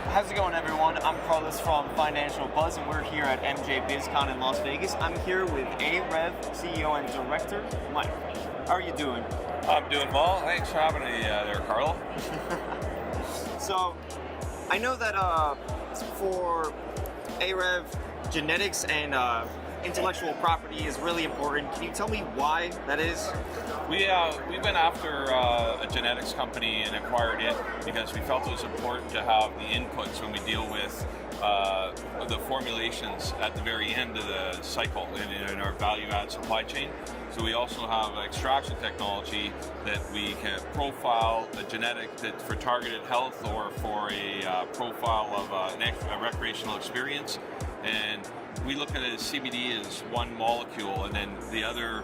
How's it going, everyone? I'm Carlos from Financial Buzz, and we're here at MJBizCon in Las Vegas. I'm here with Arev, CEO and Director, Mike. How are you doing? I'm doing well. Thanks for having me there, Carlo. So, I know that for Arev, genetics and intellectual property is really important. Can you tell me why that is? We went after a genetics company and acquired it because we felt it was important to have the inputs when we deal with the formulations at the very end of the cycle in our value-add supply chain. So we also have extraction technology that we can profile a genetic that for targeted health or for a profile of a recreational experience. And we look at it as CBD as one molecule, and then the other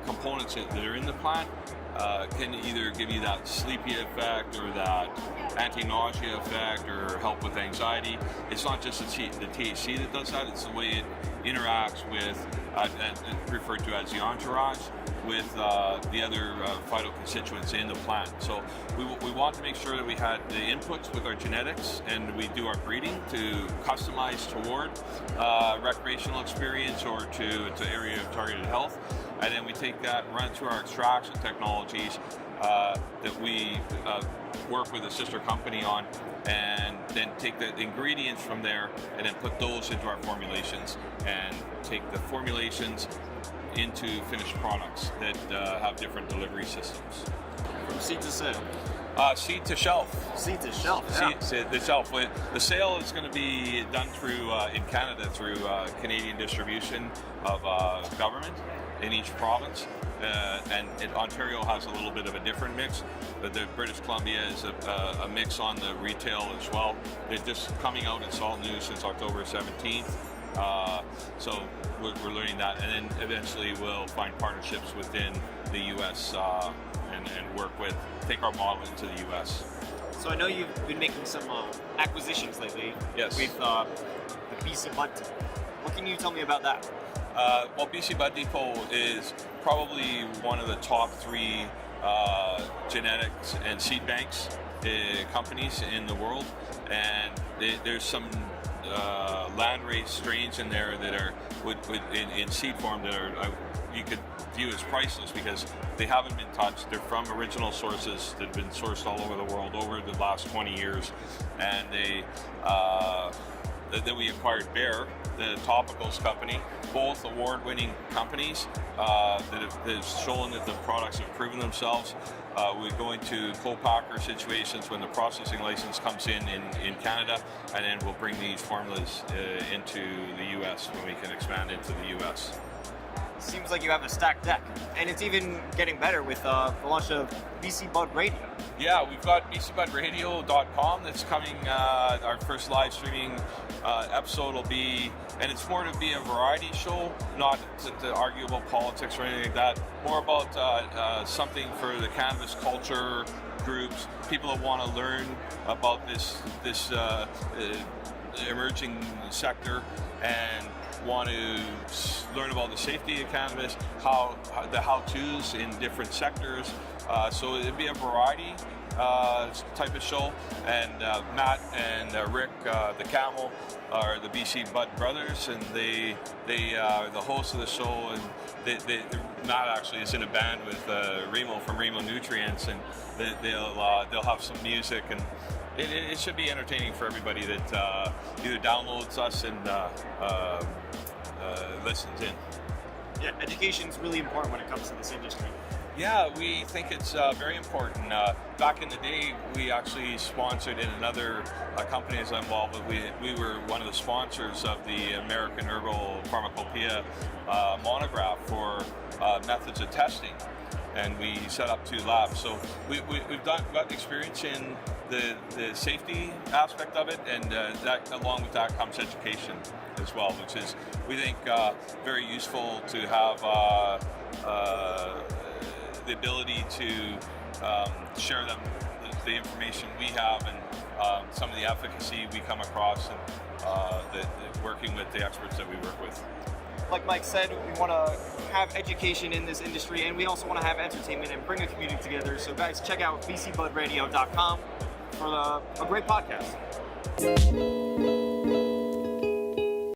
components that are in the plant can either give you that sleepy effect or that anti-nausea effect or help with anxiety. It's not just the THC that does that, it's the way it interacts with, referred to as the entourage, with the other phytoconstituents in the plant. So we want to make sure that we had the inputs with our genetics, and we do our breeding to customize toward recreational experience or to area of targeted health. And then we take that, run it through our extraction technologies that we work with a sister company on, and then take the ingredients from there and then put those into our formulations and take the formulations into finished products that have different delivery systems. From seed to sale. Seed to shelf. Seed to shelf, yeah. Seed to shelf. The sale is going to be done through, in Canada, through Canadian distribution of government in each province. And Ontario has a little bit of a different mix, but the British Columbia is a mix on the retail as well. It's just coming out, it's all new since October 17th. So we're learning that, and then eventually we'll find partnerships within the U.S. And work with, take our model into the U.S. So I know you've been making some acquisitions lately. Yes. With the BC Bud. What can you tell me about that? Well, BC Bud Depot is probably one of the top 3 genetics and seed banks companies in the world, and there's some land-raised strains in there that are in seed form that are you could view as priceless because they haven't been touched. They're from original sources that have been sourced all over the world over the last 20 years, and then we acquired Bayer, the topicals company, both award-winning companies that have shown that the products have proven themselves. We go into co-packer situations when the processing license comes in Canada, and then we'll bring these formulas into the U.S. when we can expand into the U.S. Seems like you have a stacked deck, and it's even getting better with the launch of BC Bud Radio. Yeah, we've got BCBudRadio.com that's coming. Our first live streaming episode will be, and it's more to be a variety show, not to argue about politics or anything like that. More about something for the cannabis culture groups, people that want to learn about this emerging sector and want to learn about the safety of cannabis, the how-tos in different sectors. So it'd be a variety type of show. And Matt and Rick, the Camel, are the BC Bud brothers, and they are the hosts of the show. And Matt actually is in a band with Remo from Remo Nutrients, and they'll have some music, and it should be entertaining for everybody that either downloads us and listens in. Yeah, education is really important when it comes to this industry. Yeah, we think it's very important. Back in the day, we actually sponsored in another company as I'm involved with. We were one of the sponsors of the American Herbal Pharmacopoeia monograph for methods of testing, and we set up 2 labs. So we've got experience in the safety aspect of it, and that along with that comes education as well, which is, we think, very useful to have the ability to share them the information we have and some of the efficacy we come across, and working with the experts that we work with. Like Mike said, we want to have education in this industry, and we also want to have entertainment and bring a community together. So guys, check out bcbudradio.com for a great podcast. Bye.